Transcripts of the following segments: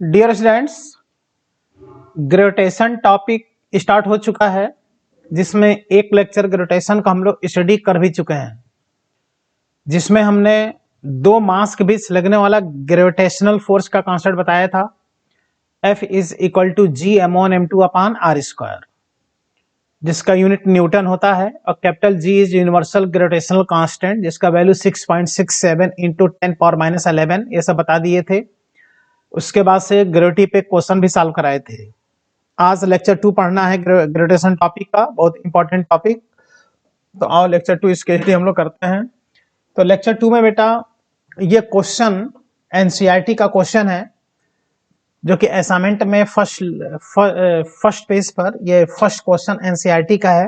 Dear students, gravitation topic start हो चुका है, जिसमें एक लेक्चर ग्रेविटेशन का हम लोग स्टडी कर भी चुके हैं, जिसमें हमने दो मास के बीच लगने वाला ग्रेविटेशनल फोर्स का कॉन्सेप्ट बताया था। F is equal to G m1 m2 upon R square, जिसका यूनिट न्यूटन होता है, और capital G is universal gravitational constant, जिसका वैल्यू 6.67 इंटू 10⁻11 ये सब बता दिए थे। उसके बाद से ग्रेविटी पे क्वेश्चन भी सॉल्व कराए थे। आज लेक्चर 2 पढ़ना है ग्रेविटेशन टॉपिक का, बहुत इंपॉर्टेंट टॉपिक। तो आओ लेक्चर 2 इसके लिए हम लोग करते हैं। तो लेक्चर 2 में बेटा ये क्वेश्चन एनसीईआरटी का क्वेश्चन है, जो कि असाइनमेंट में फर्स्ट पेज पर ये फर्स्ट क्वेश्चन एनसीईआरटी का है,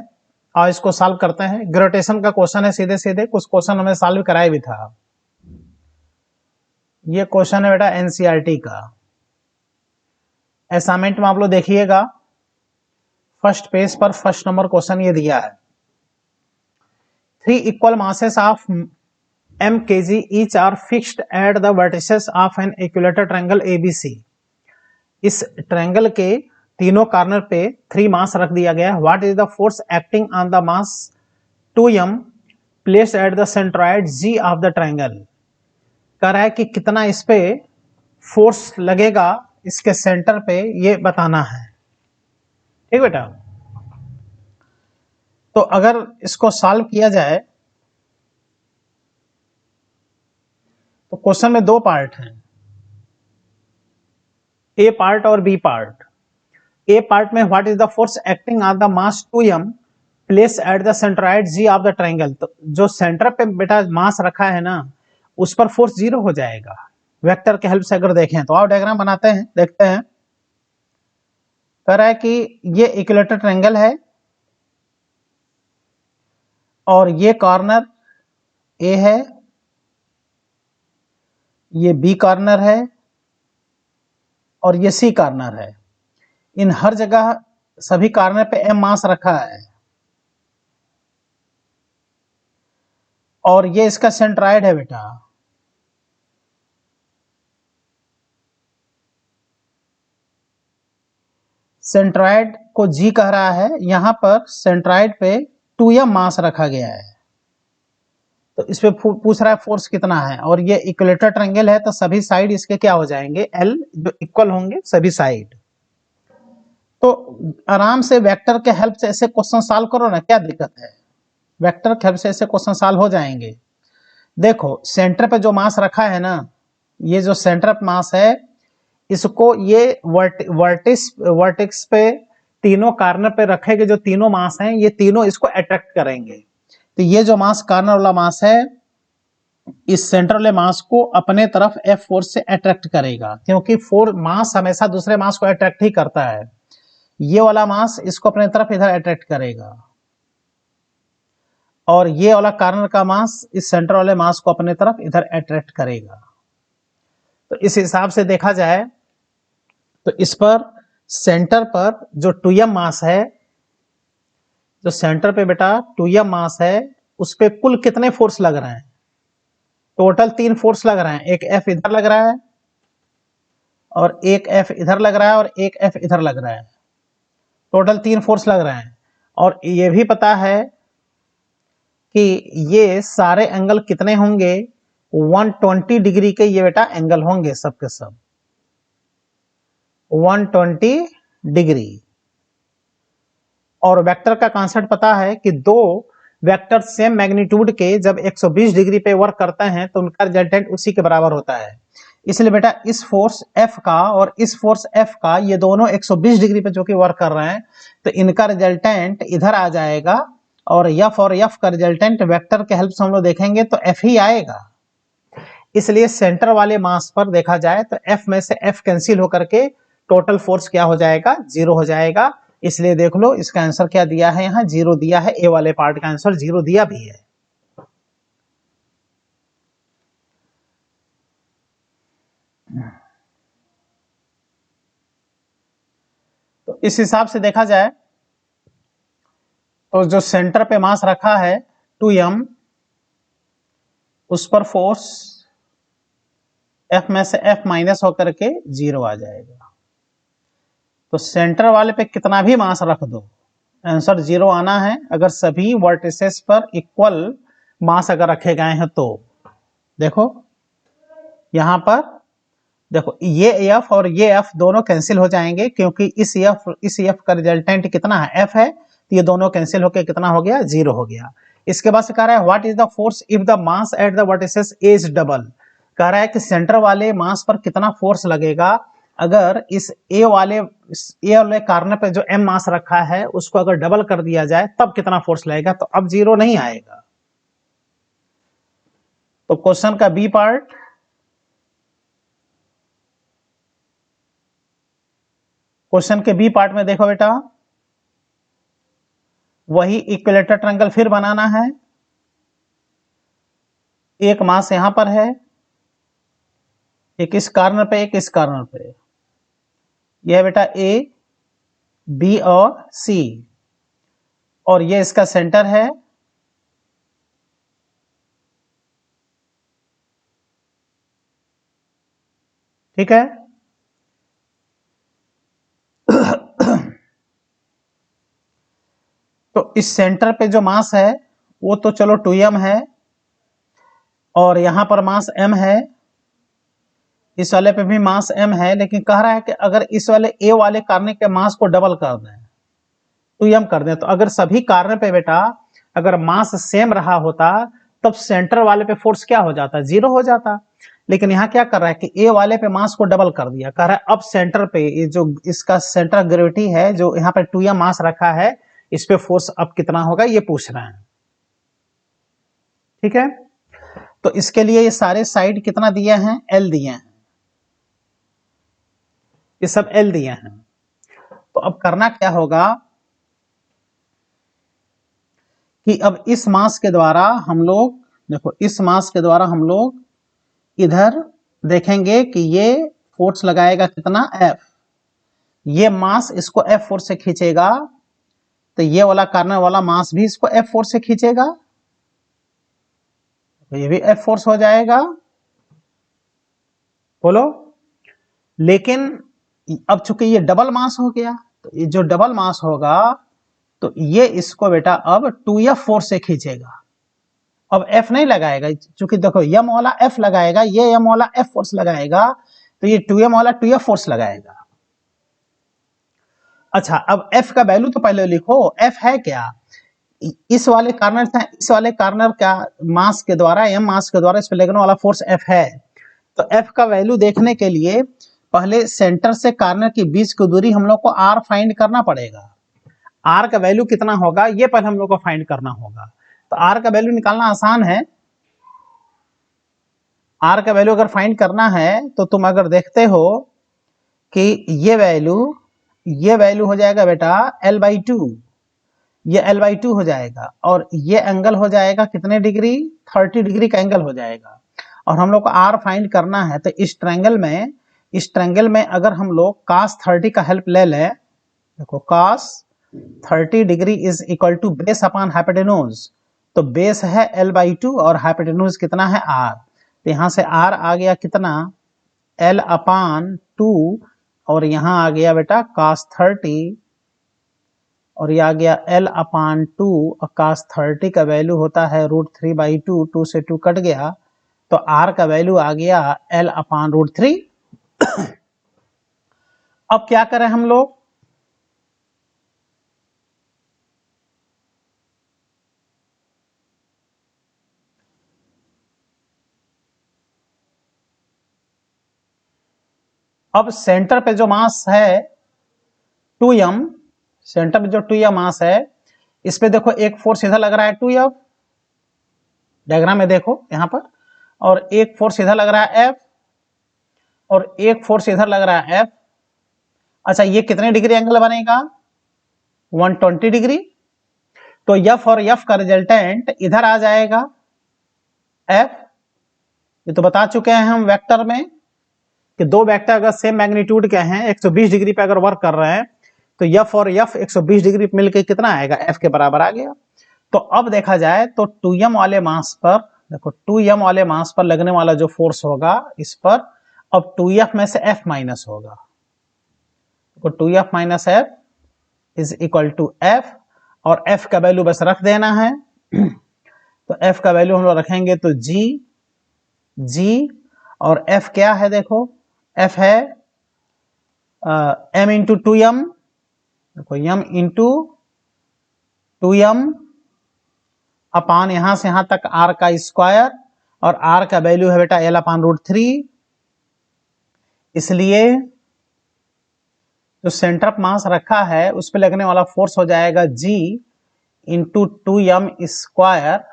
और इसको सॉल्व करते हैं। ग्रेविटेशन का क्वेश्चन है सीधे सीधे, कुछ क्वेश्चन हमें सॉल्व कराया भी था। ये क्वेश्चन है बेटा एनसीईआरटी का। असाइनमेंट में आप लोग देखिएगा, फर्स्ट पेज पर फर्स्ट नंबर क्वेश्चन ये दिया है। 3 equal masses of m kg each are fixed at the vertices of an equilateral triangle ABC। इस ट्रायंगल के तीनों कॉर्नर पे 3 मास रख दिया गया है। What is the force acting on the mass 2m placed at the centroid G of the triangle. कह रहा है कि कितना इस पे फोर्स लगेगा इसके सेंटर पे, ये बताना है। ठीक बेटा, तो अगर इसको सॉल्व किया जाए तो क्वेश्चन में 2 पार्ट हैं, ए पार्ट और बी पार्ट। ए पार्ट में what is the force acting on the mass 2m place at the centroid G of the triangle. तो जो सेंटर पे बेटा मास रखा है ना, उस पर फोर्स 0 हो जाएगा वेक्टर के हेल्प से। अगर देखें तो आप डायग्राम बनाते हैं, देखते हैं। कह रहा है कि ये इक्विलेटरल ट्रायंगल है और ये कॉर्नर ए है, ये बी कॉर्नर है और ये सी कॉर्नर है। इन हर जगह सभी कॉर्नर पे m मास रखा है, और ये इसका सेंट्रॉइड है बेटा। सेंट्रॉइड को G कह रहा है, यहां पर सेंट्रॉइड पे 2m मास रखा गया है। तो इस पे पूछ रहा है फोर्स कितना है, और ये इक्विलेटरल ट्रायंगल है, तो सभी साइड इसके क्या हो जाएंगे, L, जो इक्वल होंगे सभी साइड। तो आराम से वेक्टर के हेल्प से ऐसे क्वेश्चन सॉल्व करो ना, क्या दिक्कत है। वेक्टर के हेल्प से ऐसे क्वेश्चन सॉल्व हो जाएंगे। देखो सेंटर पे जो मास रखा है ना, ये जो सेंटर पे मास है, इसको ये वर्टेक्स पे तीनों कॉर्नर पे रखेंगे। जो तीनों मास हैं, ये तीनों इसको अट्रैक्ट करेंगे। तो ये जो मास कॉर्नर वाला मास है, इस सेंटर वाले मास को अपने तरफ F फोर्स से अट्रैक्ट करेगा, क्योंकि मास हमेशा दूसरे मास को अट्रैक्ट ही करता है। ये वाला मास इसको अपने तरफ इधर अट्रैक्ट करेगा, और ये वाला कॉर्नर का मास इस सेंटर वाले मास को अपने तरफ इधर अट्रैक्ट करेगा। तो इस हिसाब से देखा जाए तो इस पर सेंटर पर जो 2m मास है, जो सेंटर पे बेटा 2m मास है, उस पे कुल कितने फोर्स लग रहे हैं? टोटल 3 फोर्स लग रहे हैं। एक F इधर लग रहा है, और एक F इधर लग रहा है, और एक F इधर लग रहा है। टोटल 3 फोर्स लग रहे हैं। और ये भी पता है कि ये सारे एंगल कितने होंगे, 120 डिग्री के ये बेटा एंगल होंगे, सबके सब 120 डिग्री। और वेक्टर का कॉन्सेप्ट पता है कि दो वेक्टर सेम मैग्नीट्यूड के जब 120 डिग्री पे वर्क करते हैं तो उनका रिजल्टेंट उसी के बराबर होता है। इसलिए बेटा इस फोर्स F का और इस फोर्स F का, ये दोनों 120 डिग्री पे जो कि वर्क कर रहे हैं, तो इनका रिजल्टेंट इधर आ जाएगा, और F और F का रिजल्टेंट वेक्टर के हेल्प से हम लोग देखेंगे तो F ही आएगा। इसलिए सेंटर वाले मास पर देखा जाए तो F में से F कैंसिल होकर के टोटल फोर्स क्या हो जाएगा, 0 हो जाएगा। इसलिए देख लो इसका आंसर क्या दिया है, यहाँ 0 दिया है। ए वाले पार्ट का आंसर 0 दिया भी है। तो इस हिसाब से देखा जाए तो जो सेंटर पे मास रखा है 2m, उस पर फोर्स F में से F माइनस होकर के 0 आ जाएगा। तो सेंटर वाले पे कितना भी मास रख दो, आंसर 0 आना है अगर सभी वर्टिसेस पर इक्वल मास अगर रखे गए हैं तो। देखो यहां पर देखो ये F और ये F दोनों कैंसिल हो जाएंगे, क्योंकि इस F का रिजल्टेंट कितना है, F है, तो ये दोनों कैंसिल होकर कितना हो गया, 0 हो गया। इसके बाद से कह रहा है what is the force if the mass at the vertices is double. कह रहा है कि सेंटर वाले मास पर कितना फोर्स लगेगा अगर इस ए वाले कॉर्नर पे जो M मास रखा है उसको अगर डबल कर दिया जाए तब कितना फोर्स लगेगा। तो अब 0 नहीं आएगा। तो क्वेश्चन का बी पार्ट, क्वेश्चन के बी पार्ट में देखो बेटा, वही इक्विलेटरल ट्रायंगल फिर बनाना है। एक मास यहां पर है, एक इस कॉर्नर पे, एक इस कॉर्नर पे। यह बेटा ए, बी और सी, और ये इसका सेंटर है। ठीक है। तो इस सेंटर पे जो मास है वो तो चलो 2m है, और यहां पर मास m है, इस वाले पे भी मास m है, लेकिन कह रहा है कि अगर इस वाले a वाले कॉर्नर के मास को डबल कर दें, 2m कर दें, तो अगर सभी कॉर्नर पे बेटा अगर मास सेम रहा होता तब सेंटर वाले पे फोर्स क्या हो जाता, 0 हो जाता। लेकिन यहाँ क्या कर रहा है कि ए वाले पे मास को डबल कर दिया, कह रहा है अब सेंटर पे ये जो इसका सेंटर ऑफ ग्रेविटी है, जो यहाँ पे 2m मास रखा है, इस पे फोर्स अब कितना होगा ये पूछ रहे हैं। ठीक है। तो इसके लिए ये सारे साइड कितना दिए हैं, L दिए हैं, ये सब L दिए हैं। तो अब करना क्या होगा कि अब इस मास के द्वारा हम लोग, देखो इस मास के द्वारा हम लोग इधर देखेंगे कि ये फोर्स लगाएगा कितना, F। ये मास इसको F फोर्स से खींचेगा, तो ये वाला कॉर्नर वाला मास भी इसको F फोर्स से खींचेगा, तो ये भी F फोर्स हो जाएगा। बोलो। लेकिन अब चूंकि ये डबल मास हो गया, तो ये जो डबल मास होगा तो ये इसको बेटा अब 2F फोर्स से खींचेगा। अब F नहीं लगाएगा, चूंकि देखो M वाला F लगाएगा, ये M वाला F फोर्स लगाएगा, तो ये 2M वाला 2F फोर्स लगाएगा। अच्छा, अब F का वैल्यू तो पहले लिखो, F है क्या, इस वाले कॉर्नर का मास के द्वारा, M मास के द्वारा इस पे लगने वाला फोर्स F है। तो F का वैल्यू देखने के लिए पहले सेंटर से कॉर्नर के बीच की दूरी हम लोग को R फाइंड करना पड़ेगा। R का वैल्यू कितना होगा ये पहले हम लोग को फाइंड करना होगा। तो R का वैल्यू निकालना आसान है। R का वैल्यू अगर फाइंड करना है तो तुम अगर देखते हो कि ये वैल्यू हो जाएगा बेटा L/2, ये L/2 हो जाएगा, और ये एंगल हो जाएगा कितने डिग्री, 30 डिग्री का एंगल हो जाएगा। और हम लोग को R फाइंड करना है, तो इस ट्रायंगल में अगर हम लोग cos 30 का हेल्प ले लें, देखो cos 30 degree is equal to base upon hypotenuse. तो बेस है L/2 और हाइपोटेन्यूज कितना है R। तो यहां से R आ गया कितना, L/2, और यहां आ गया बेटा cos 30, और ये आ गया L/2, और cos 30 का वैल्यू होता है √3/2, 2 से 2 कट गया, तो R का वैल्यू आ गया L/√3। अब क्या करें हम लोग, अब सेंटर पे जो मास है 2m, सेंटर पे जो 2m मास है, इस पे देखो एक फोर्स इधर लग रहा है 2F, डायग्राम में देखो यहां पर, और एक फोर्स इधर लग रहा है F, और एक फोर्स इधर लग रहा है F। अच्छा, ये कितने डिग्री एंगल बनेगा, 120 डिग्री। तो F और F का रिजल्टेंट इधर आ जाएगा F। ये तो बता चुके हैं हम वेक्टर में कि दो वेक्टर अगर सेम मैग्नीट्यूड के हैं, 120 डिग्री पे अगर वर्क कर रहे हैं, तो F और F 120 डिग्री पे मिलकर कितना आएगा, F के बराबर आ गया। तो अब देखा जाए तो 2m वाले मास पर, देखो 2m वाले मास पर लगने वाला जो फोर्स होगा, इस पर अब 2F में से F माइनस होगा, तो 2F minus F is equal to F, और F का वैल्यू बस रख देना है। तो F का वैल्यू हम लोग रखेंगे तो G, और F क्या है देखो, F है M इंटू 2M, देखो M इंटू 2M अपान यहां से यहां तक R का स्क्वायर, और R का वैल्यू है बेटा L अपान √3। इसलिए जो सेंटर ऑफ मास रखा है उस पर लगने वाला फोर्स हो जाएगा G into 2M square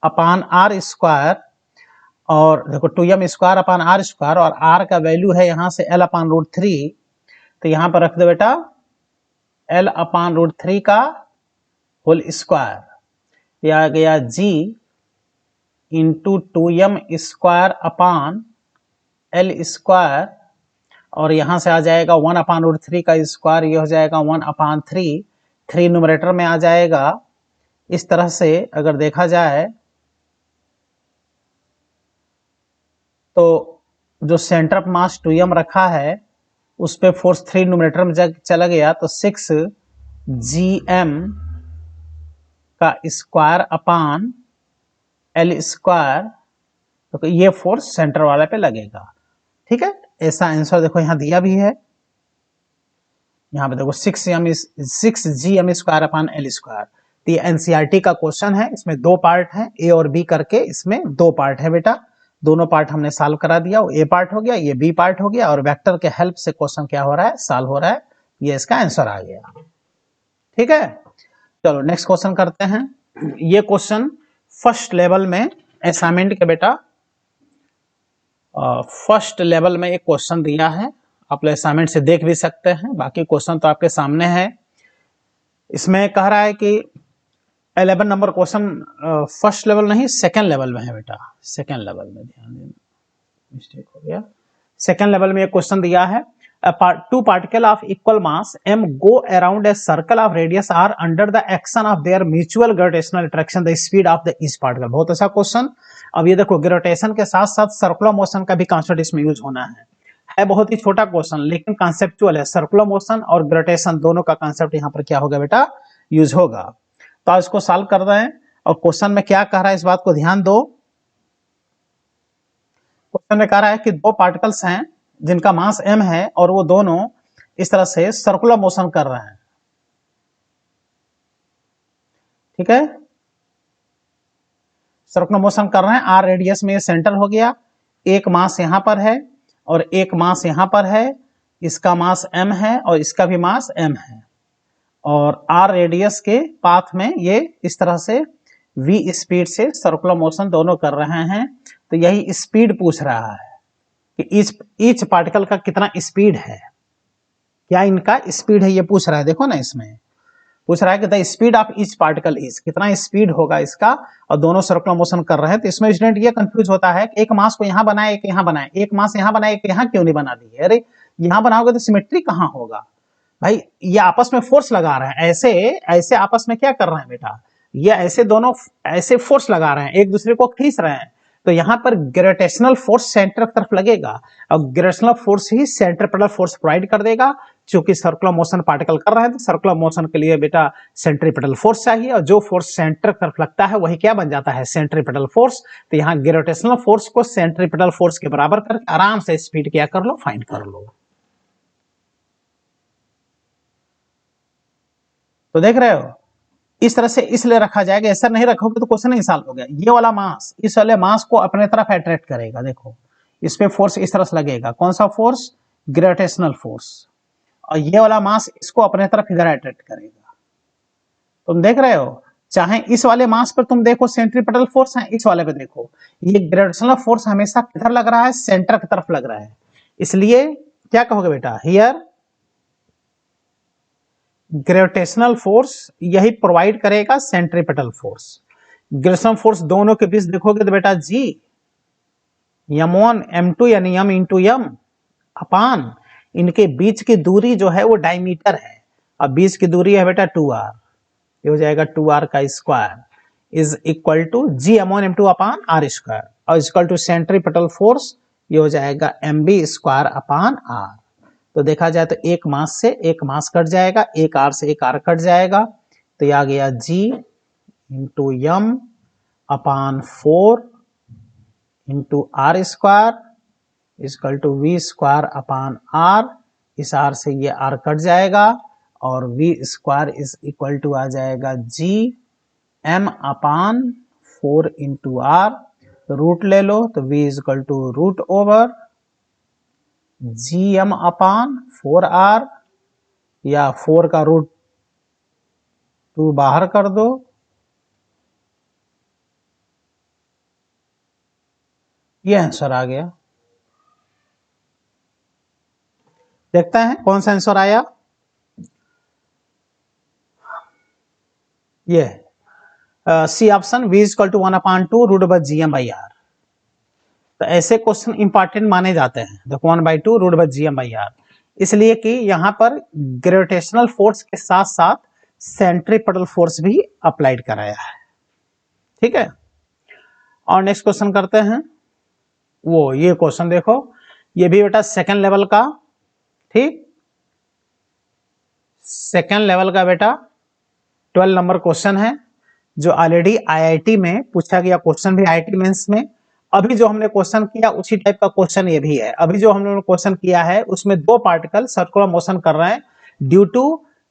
upon R square, और देखो 2M square upon R square, और R का वैल्यू है यहां से L अपान √3, तो यहां पर रख दो बेटा L अपान √3 का होल स्क्वायर, यह आ गया G into 2M square upon L square, और यहां से आ जाएगा 1 अपान √3 का स्क्वायर, ये हो जाएगा 1 अपान 3 न्यूमरेटर में आ जाएगा। इस तरह से अगर देखा जाए तो जो सेंटर ऑफ मास 2M रखा है उस पे फोर्स 3 न्यूमरेटर में चला गया, तो 6GM का स्क्वायर अपान L स्क्वायर, तो ये फोर्स सेंटर वाले पे लगेगा। ठीक है, ऐसा आंसर देखो यहां दिया भी है, यहां पे देखो 6GM square upon L square. तो ये एनसीईआरटी का क्वेश्चन है, इसमें 2 पार्ट हैं, ए और बी करके इसमें 2 पार्ट है बेटा। दोनों पार्ट हमने सॉल्व करा दिया, वो ए पार्ट हो गया, ये बी पार्ट हो गया, और वेक्टर के हेल्प से क्वेश्चन क्या हो रहा है, सॉल्व हो रहा है। ये इसका आंसर आ गया। ठीक है, चलो नेक्स्ट क्वेश्चन करते हैं। ये क्वेश्चन फर्स्ट लेवल में असाइनमेंट के बेटा फर्स्ट लेवल में एक क्वेश्चन दिया है, आप लोग असाइनमेंट से देख भी सकते हैं, बाकी क्वेश्चन तो आपके सामने है। इसमें कह रहा है कि 11 नंबर क्वेश्चन फर्स्ट लेवल नहीं सेकंड लेवल में है बेटा, सेकंड लेवल में, ध्यान देना मिस्टेक हो गया। सेकंड लेवल में एक क्वेश्चन दिया है, two particle of equal mass m go around a circle of radius r under the action of their mutual gravitational attraction, the speed of the each particle। बहुत अच्छा question. अब ये देखो gravitation के साथ साथ सर्कुलर मोशन का भी कॉन्सेप्ट इसमें यूज होना है बहुत ही छोटा क्वेश्चन लेकिन कॉन्सेप्चुअल है। सर्कुलर मोशन और ग्रेविटेशन दोनों का कॉन्सेप्ट यहाँ पर क्या होगा बेटा, यूज होगा। तो आज इसको सॉल्व कर रहे हैं, और क्वेश्चन में क्या कह रहा है इस बात को ध्यान दो। क्वेश्चन में कह रहा है कि 2 पार्टिकल्स हैं जिनका मास m है, और वो दोनों इस तरह से सर्कुलर मोशन कर रहे हैं। ठीक है, सर्कुलर मोशन कर रहे हैं, r रेडियस में ये सेंटर हो गया, एक मास यहां पर है और एक मास यहां पर है, इसका मास m है और इसका भी मास m है, और r रेडियस के पाथ में ये इस तरह से v स्पीड से सर्कुलर मोशन दोनों कर रहे हैं। तो यही स्पीड पूछ रहा है कि ईच पार्टिकल का कितना स्पीड है, क्या इनका स्पीड है, ये पूछ रहा है। देखो ना, इसमें पूछ रहा है कि the speed of each particle is, कितना स्पीड होगा इसका, और दोनों सर्कुलर मोशन कर रहे हैं। तो इसमें स्टूडेंट ये कंफ्यूज होता है कि एक मास को यहां बनाए, एक यहां बनाए, एक मास यहां बनाए, एक यहां क्यों नहीं बना दी है। अरे यहां बनाओगे तो सिमेट्री कहां होगा भाई, ये आपस में फोर्स लगा रहे हैं, ऐसे ऐसे आपस में क्या कर रहे हैं बेटा, ये ऐसे दोनों ऐसे फोर्स लगा रहे हैं, एक दूसरे को खींच रहे हैं। तो यहां पर ग्रेविटेशनल फोर्स सेंटर की तरफ लगेगा, और ग्रेविटेशनल फोर्स ही सेंट्रीपिटल फोर्स प्रोवाइड कर देगा। क्योंकि सर्कुलर मोशन पार्टिकल कर रहे हैं तो सर्कुलर मोशन के लिए बेटा सेंट्रीपिटल फोर्स चाहिए, और जो फोर्स सेंटर की तरफ लगता है वही क्या बन जाता है, सेंट्रीपिटल फोर्स। तो यहाँ ग्रेविटेशनल फोर्स को सेंट्रीपिटल फोर्स के बराबर करके आराम से स्पीड क्या कर लो, फाइंड कर लो। तो देख रहे हो, इस तरह से इसलिए रखा जाएगा, ऐसा नहीं रखोगे तो क्वेश्चन नहीं सॉल्व हो गया। ये वाला मास इस वाले मास को अपने तरफ अट्रैक्ट करेगा, देखो इस पे फोर्स इस तरह से लगेगा, कौन सा फोर्स, ग्रेविटेशनल फोर्स, और ये वाला मास इसको अपने तरफ इधर अट्रैक्ट करेगा। तुम देख रहे हो, चाहे इस वाले मास पर तुम देखो सेंट्रीपिटल फोर्स है, इस वाले पे देखो ये ग्रेविटेशनल फोर्स हमेशा किधर लग रहा है, सेंटर की तरफ लग रहा है। इसलिए क्या कहोगे बेटा, हियर ग्रेविटेशनल फोर्स यही प्रोवाइड करेगा सेंट्रीपिटल फोर्स। ग्रेविटेशनल फोर्स दोनों के बीच देखोगे तो बेटा जी m1 m2 यानी m इंटू m अपान इनके बीच की दूरी जो है वो डायमीटर है, और बीच की दूरी है बेटा 2r, ये हो जाएगा 2r का square is equal to g m1 m2 upon r square, और इक्वल टू सेंट्रीपिटल फोर्स ये हो जाएगा mv² अपान r। तो देखा जाए तो एक मास से एक मास कट जाएगा, एक r से एक r कट जाएगा, तो ये आ गया g into m upon 4 into r² equal to v² upon r। इस r से ये r कट जाएगा और v² इज इक्वल टू आ जाएगा g m upon 4 into r। Root ले लो तो v is equal to root over gm upon 4r, या 4 का रूट 2 बाहर कर दो, ये आंसर आ गया। देखते हैं कौन सा आंसर आया। ये C option v equal to 1/2 root over gm/r। तो ऐसे क्वेश्चन इंपॉर्टेंट माने जाते हैं, देखो 1/2 रूट ओवर gm/r, इसलिए कि यहां पर ग्रेविटेशनल फोर्स के साथ साथ सेंट्रीपिटल फोर्स भी अप्लाइड कराया है। ठीक है, और नेक्स्ट क्वेश्चन करते हैं। वो ये क्वेश्चन देखो, ये भी बेटा सेकेंड लेवल का, ठीक, सेकेंड लेवल का बेटा 12 नंबर क्वेश्चन है, जो ऑलरेडी आईआईटी में पूछा गया क्वेश्चन भी, आईआईटी मेंस में। अभी जो हमने क्वेश्चन किया उसी टाइप का क्वेश्चन ये भी है। अभी जो हमने क्वेश्चन किया है उसमें दो पार्टिकल सर्कुलर मोशन कर रहे हैं due to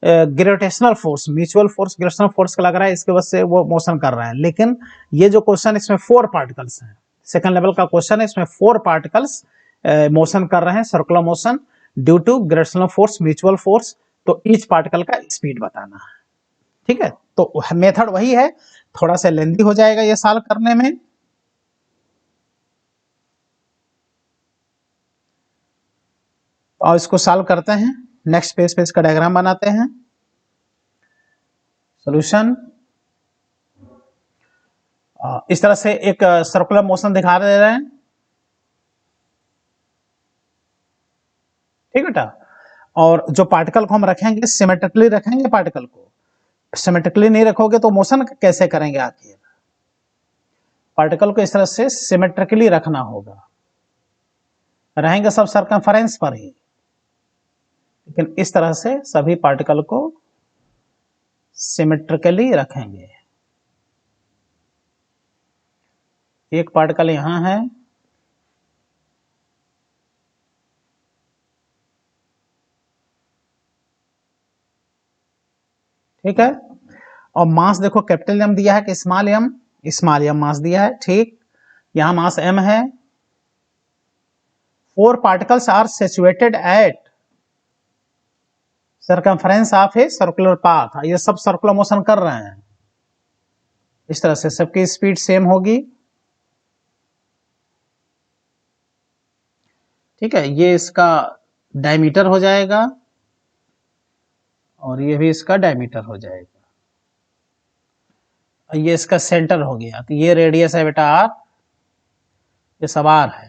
gravitational force, mutual force gravitational force का लग रहा है, इसके वजह से वो मोशन कर रहे हैं। लेकिन ये जो क्वेश्चन इसमें 4 पार्टिकल्स हैं, सेकंड लेवल का क्वेश्चन है, इसमें 4 पार्टिकल्स मोशन कर रहे हैं circular motion due to gravitational force mutual force. तो ईच पार्टिकल का स्पीड बताना है। ठीक है, तो मेथड वही है, थोड़ा सा लेंथी हो जाएगा ये सॉल्व करने में। और इसको सॉल्व करते हैं, नेक्स्ट पेज पे इसका डायग्राम बनाते हैं। सॉल्यूशन इस तरह से एक सर्कुलर मोशन दिखा दे रहे हैं। ठीक बेटा, और जो पार्टिकल को हम रखेंगे सिमेट्रिकली रखेंगे, पार्टिकल को सिमेट्रिकली नहीं रखोगे तो मोशन कैसे करेंगे आखिर। पार्टिकल को इस तरह से सिमेट्रिकली रखना होगा, रहेंगे सब सर्कमफरेंस पर ही, लेकिन इस तरह से सभी पार्टिकल को सिमेट्रिकली रखेंगे। एक पार्टिकल यहां है, ठीक है, और मास देखो कैपिटल एम दिया है कि small M, small M mass दिया है। ठीक, यहां मास एम है। 4 particles are situated at circumference of a circular path. ये सब सर्कुलर मोशन कर रहे हैं, इस तरह से सबकी स्पीड सेम होगी। ठीक है, ये इसका डायमीटर हो जाएगा और ये भी इसका डायमीटर हो जाएगा, ये इसका सेंटर हो गया। तो ये रेडियस है बेटा आर, ये सब आर है।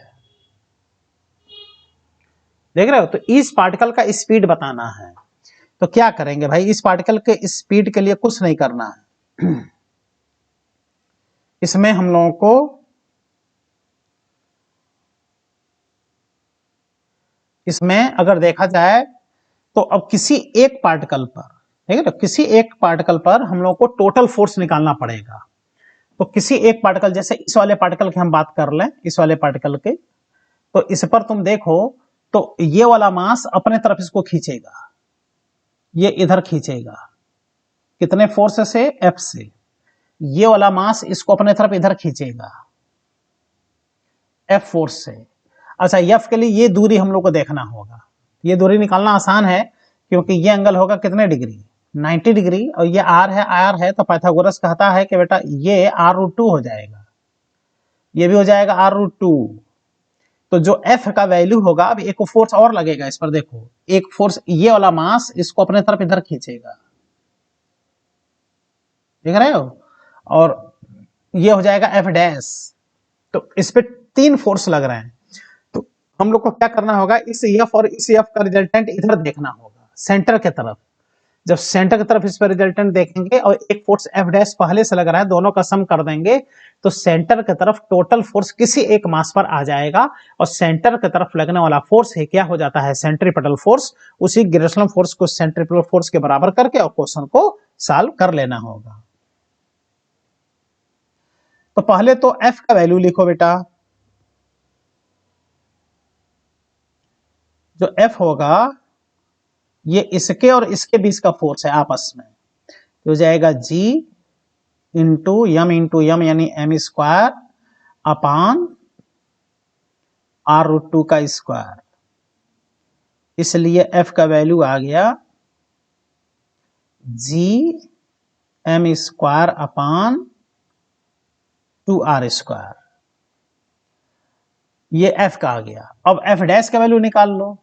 देख रहे हो, तो इस पार्टिकल का स्पीड बताना है। तो क्या करेंगे भाई, इस पार्टिकल के स्पीड के लिए कुछ नहीं करना है। इसमें हम लोगों को इसमें अगर देखा जाए तो अब किसी एक पार्टिकल पर, ठीक है, तो किसी एक पार्टिकल पर हम लोगों को टोटल फोर्स निकालना पड़ेगा। तो किसी एक पार्टिकल, जैसे इस वाले पार्टिकल की हम बात कर लें, इस वाले पार्टिकल के, तो इस पर तुम देखो तो ये वाला मास अपने तरफ इसको खींचेगा, ये इधर खींचेगा, कितने फोर्स से, एफ से। ये वाला मास इसको अपने तरफ इधर खींचेगा, एफ फोर्स से। अच्छा, एफ के लिए ये दूरी हम लोग को देखना होगा। ये दूरी निकालना आसान है, क्योंकि ये एंगल होगा कितने डिग्री, 90 डिग्री, और ये आर है, आर है, तो पाइथागोरस कहता है कि बेटा ये r√2 हो जाएगा, ये भी हो जाएगा r√2। तो जो एफ का वैल्यू होगा, अब एक फोर्स और लगेगा इस पर, देखो एक फोर्स, ये वाला मास इसको अपने तरफ इधर खींचेगा, देख रहे हो, और ये हो जाएगा एफ डैश। तो इस पे 3 फोर्स लग रहे हैं। तो हम लोग को क्या करना होगा, इस एफ और इस एफ का रिजल्टेंट इधर देखना होगा, सेंटर के तरफ। जब सेंटर की तरफ इस पर रिजल्टेंट देखेंगे और एक फोर्स एफ डैश पहले से लग रहा है, दोनों का सम कर देंगे तो सेंटर की तरफ टोटल फोर्स किसी एक मास पर आ जाएगा और सेंटर की तरफ लगने वाला फोर्स है क्या हो जाता है, सेंट्रीपिटल फोर्स। उसी ग्रेविटेशनल फोर्स को सेंट्रीपिटल फोर्स के बराबर करके और क्वेश्चन को सॉल्व कर लेना होगा। तो पहले तो एफ का वैल्यू लिखो बेटा, जो एफ होगा ये इसके और इसके बीच का फोर्स है आपस में, तो हो जाएगा जी इंटू यम यानी एम स्क्वायर अपान r√2 का स्क्वायर। इसलिए f का वैल्यू आ गया G M square upon 2r square, ये f का आ गया। अब f डैश का वैल्यू निकाल लो।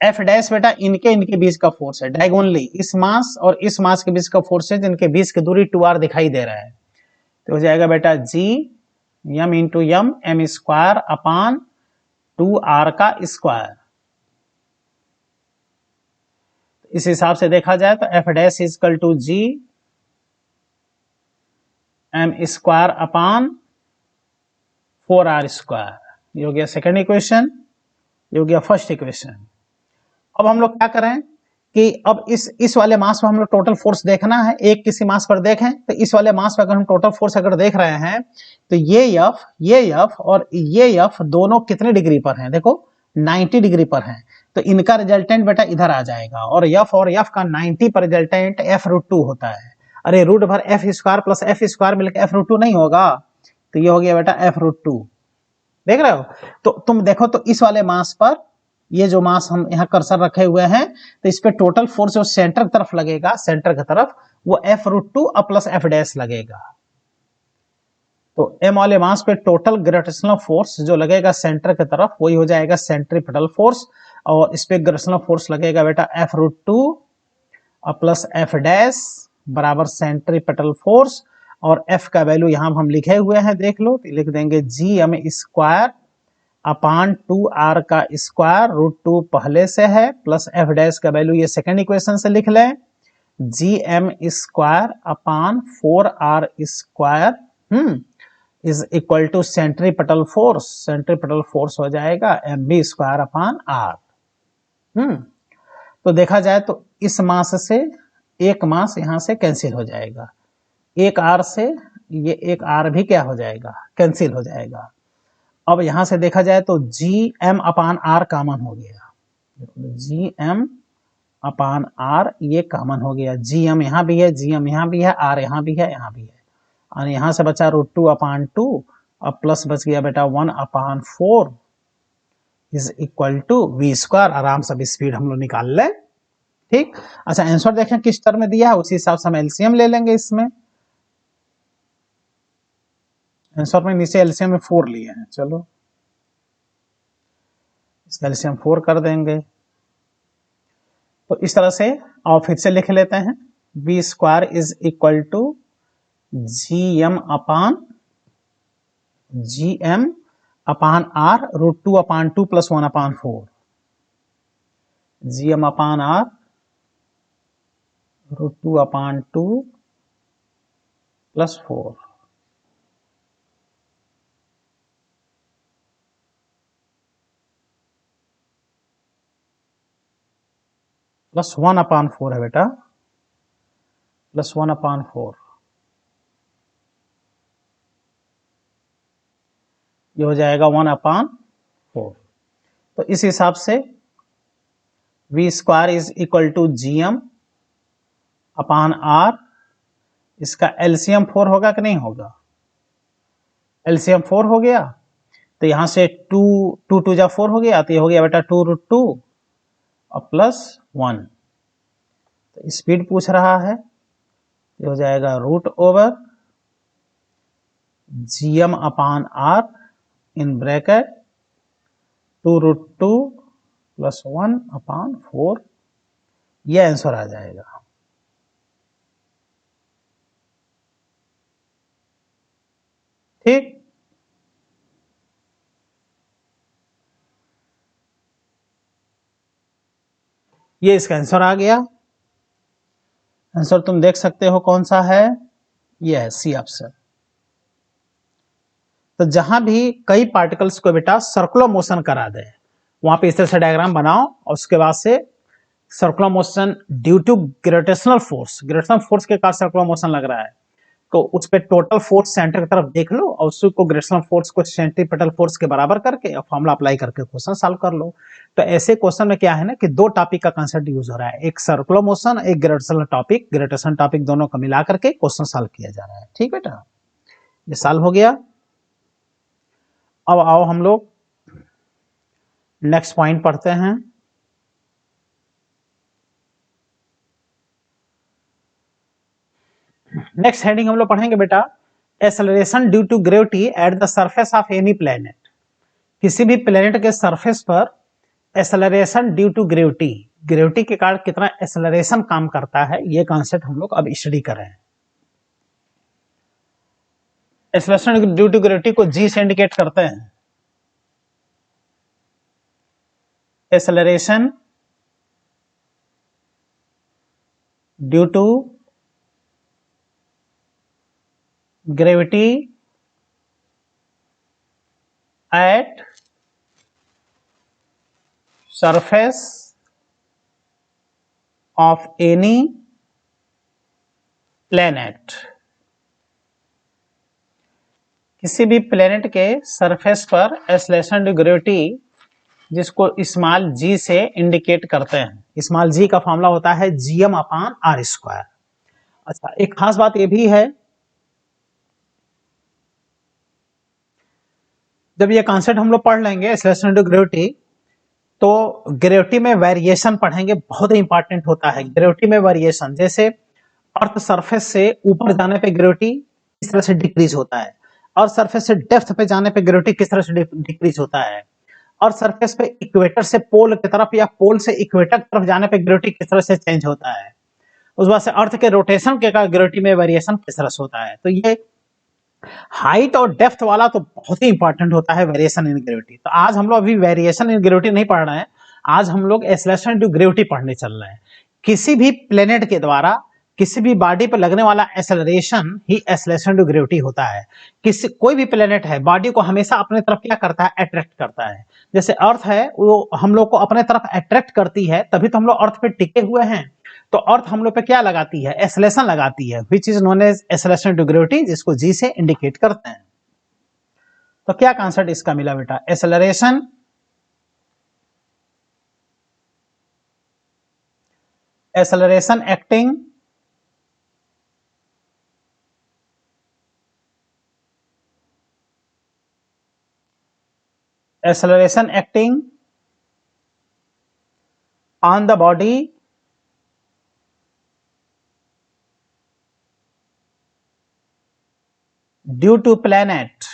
f डैश बेटा इनके बीच का फोर्स है, डायगोनली इस मास और इस मास के बीच का फोर्स है, जिनके बीच की दूरी 2r दिखाई दे रहा है। तो हो जाएगा बेटा G M into M M square upon 2r का स्क्वायर। इस हिसाब से देखा जाए तो F dash is equal to G M square upon 4r square. ये हो गया सेकेंड इक्वेशन, ये हो गया फर्स्ट इक्वेशन। अब हम लोग क्या करें कि अब इस वाले मास पर हम लोग टोटल फोर्स देखना है। एक किसी मास पर देखें तो इस वाले मास पर अगर हम टोटल फोर्स अगर देख रहे हैं तो ये एफ और ये एफ दोनों कितने डिग्री पर हैं, देखो 90 डिग्री पर हैं। तो इनका रिजल्टेंट बेटा इधर आ जाएगा और एफ का 90 पर रिजल्टेंट f√2 होता है। अरे रूट भर F square plus F square मिलकर f√2 नहीं होगा, तो ये हो गया बेटा f√2। देख रहे हो? तो तुम देखो तो इस वाले मास पर, ये जो मास हम यहाँ कर्सर रखे हुए हैं, तो इस पे टोटल फोर्स जो सेंटर की तरफ लगेगा, सेंटर की तरफ, वो f√2 प्लस एफ डैश लगेगा। तो एम वाले मास पे टोटल ग्रेविटेशनल फोर्स जो लगेगा सेंटर की तरफ वही हो जाएगा सेंट्रीपिटल फोर्स, और इस पे ग्रेविटेशनल फोर्स लगेगा बेटा f√2 प्लस एफ डैश बराबर सेंट्रीपिटल फोर्स। और f का वैल्यू यहां हम लिखे हुए हैं, देख लो, तो लिख देंगे जी एम स्क्वायर अपान 2r का स्क्वायर, √2 पहले से है, प्लस एफ डैश का वैल्यू ये सेकेंड इक्वेशन से लिख लें, G M square upon 4r square is equal to centripetal force. Centripetal force हो जाएगा M V square upon R. तो देखा जाए तो इस मास से एक मास यहां से कैंसिल हो जाएगा, एक आर से ये एक आर भी क्या हो जाएगा, कैंसिल हो जाएगा। अब यहां से देखा जाए तो G M upon R common हो गया, जी एम अपान आर ये कॉमन हो गया, जी एम यहां भी है, जी एम यहां भी है, आर यहां भी है, यहां भी है, और यहां से बचा √2 अपान 2, अब प्लस बच गया बेटा 1 upon 4 is equal to V square. आराम से भी स्पीड हम लोग निकाल लें, ठीक। अच्छा आंसर देखें किस टर्म में दिया है, उसी हिसाब से हम एलसीएम ले लेंगे। इसमें आंसर में नीचे एलसीएम में 4 लिए हैं, चलो इसका एलसीएम 4 कर देंगे। तो इस तरह से और फिर से लिख लेते हैं, V square is equal to G M upon √2 upon 2 plus 1 upon 4, G M upon R √2 upon 2 plus 4, plus 1 upon 4 है बेटा, प्लस 1 अपान 4, ये हो जाएगा 1 अपान 4। तो इस हिसाब से V square is equal to G M upon R, इसका एलसीएम 4 होगा कि नहीं होगा, एलसीएम 4 हो गया, तो यहां से 2 2 जा 4 हो गया, तो ये हो गया बेटा 2√2 और प्लस 1। तो स्पीड पूछ रहा है, ये हो जाएगा √ओवर G M upon R in bracket 2√2 plus 1 upon 4, ये आंसर आ जाएगा। ठीक, ये इसका आंसर आ गया। आंसर तुम देख सकते हो कौन सा है, ये है सी ऑप्शन। तो जहां भी कई पार्टिकल्स को बेटा सर्कुलर मोशन करा दे, वहां पे इस तरह से डायग्राम बनाओ और उसके बाद से circular motion due to gravitational force के कारण सर्कुलर मोशन लग रहा है, तो उस पे टोटल फोर्स सेंटर की तरफ देख लो और उसको ग्रेविटेशनल फोर्स को सेंट्रीपिटल फोर्स के बराबर करके और फॉर्मूला अप्लाई करके क्वेश्चन सॉल्व कर लो। तो ऐसे क्वेश्चन में क्या है ना कि दो टॉपिक का कंसेप्ट यूज हो रहा है, एक सर्कुलर मोशन, एक ग्रेविटेशन टॉपिक दोनों को मिला करके क्वेश्चन सॉल्व किया जा रहा है। ठीक बेटा, ये सॉल्व हो गया। अब आओ हम लोग नेक्स्ट पॉइंट पढ़ते हैं। नेक्स्ट हेडिंग हम लोग पढ़ेंगे बेटा, acceleration due to gravity at the surface of any planet. किसी भी प्लेनेट के सरफेस पर acceleration due to gravity, gravity के कारण कितना एक्सेलरेशन काम करता है, ये कॉन्सेप्ट हम लोग अब स्टडी कर रहे हैं। एक्सेलरेशन ड्यू टू ग्रेविटी को जी से इंडिकेट करते हैं। Acceleration due to gravity at surface of any planet, किसी भी प्लेनेट के सरफेस पर एक्सेलरेशन ड्यू ग्रेविटी जिसको स्मॉल जी से इंडिकेट करते हैं। स्मॉल जी का फॉर्मूला होता है जीएम अपान आर स्क्वायर। अच्छा, एक खास बात यह भी है, जब ये कॉन्सेप्ट हम लोग पढ़ लेंगे एक्सेलरेशन ड्यू ग्रेविटी, तो ग्रेविटी में वेरिएशन पढ़ेंगे, बहुत ही इंपॉर्टेंट होता है ग्रेविटी में वेरिएशन। जैसे अर्थ सरफेस से ऊपर जाने पे ग्रेविटी किस तरह से डिक्रीज होता है, और सरफेस से डेप्थ पे जाने पे ग्रेविटी किस तरह से डिक्रीज होता है, और सरफेस पे इक्वेटर से पोल की तरफ या पोल से इक्वेटर की तरफ जाने पे ग्रेविटी किस तरह से चेंज होता है, उस बात से अर्थ के रोटेशन के कारण ग्रेविटी में वेरिएशन किस तरह से होता है। तो ये हाइट और डेप्थ वाला तो बहुत ही इंपॉर्टेंट होता है वेरिएशन इन ग्रेविटी। तो आज हम लोग अभी वेरिएशन इन ग्रेविटी नहीं पढ़ रहे हैं, आज हम लोग एक्सेलरेशन ड्यू ग्रेविटी पढ़ने चल रहे हैं। किसी भी प्लेनेट के द्वारा किसी भी बॉडी पर लगने वाला एक्सेलरेशन ही एक्सेलरेशन ड्यू ग्रेविटी होता है। कोई भी प्लेनेट है बॉडी को हमेशा अपने तरफ क्या करता है, अट्रैक्ट करता है। जैसे अर्थ है वो हम लोग को अपने तरफ अट्रैक्ट करती है, तभी तो हम लोग अर्थ पे टिके हुए हैं। तो अर्थ हम लोग पे क्या लगाती है, एक्सेलरेशन लगाती है, which is known as acceleration due gravity, जिसको जी से इंडिकेट करते हैं। तो क्या कॉन्सेप्ट इसका मिला बेटा, acceleration acting on the body due to planet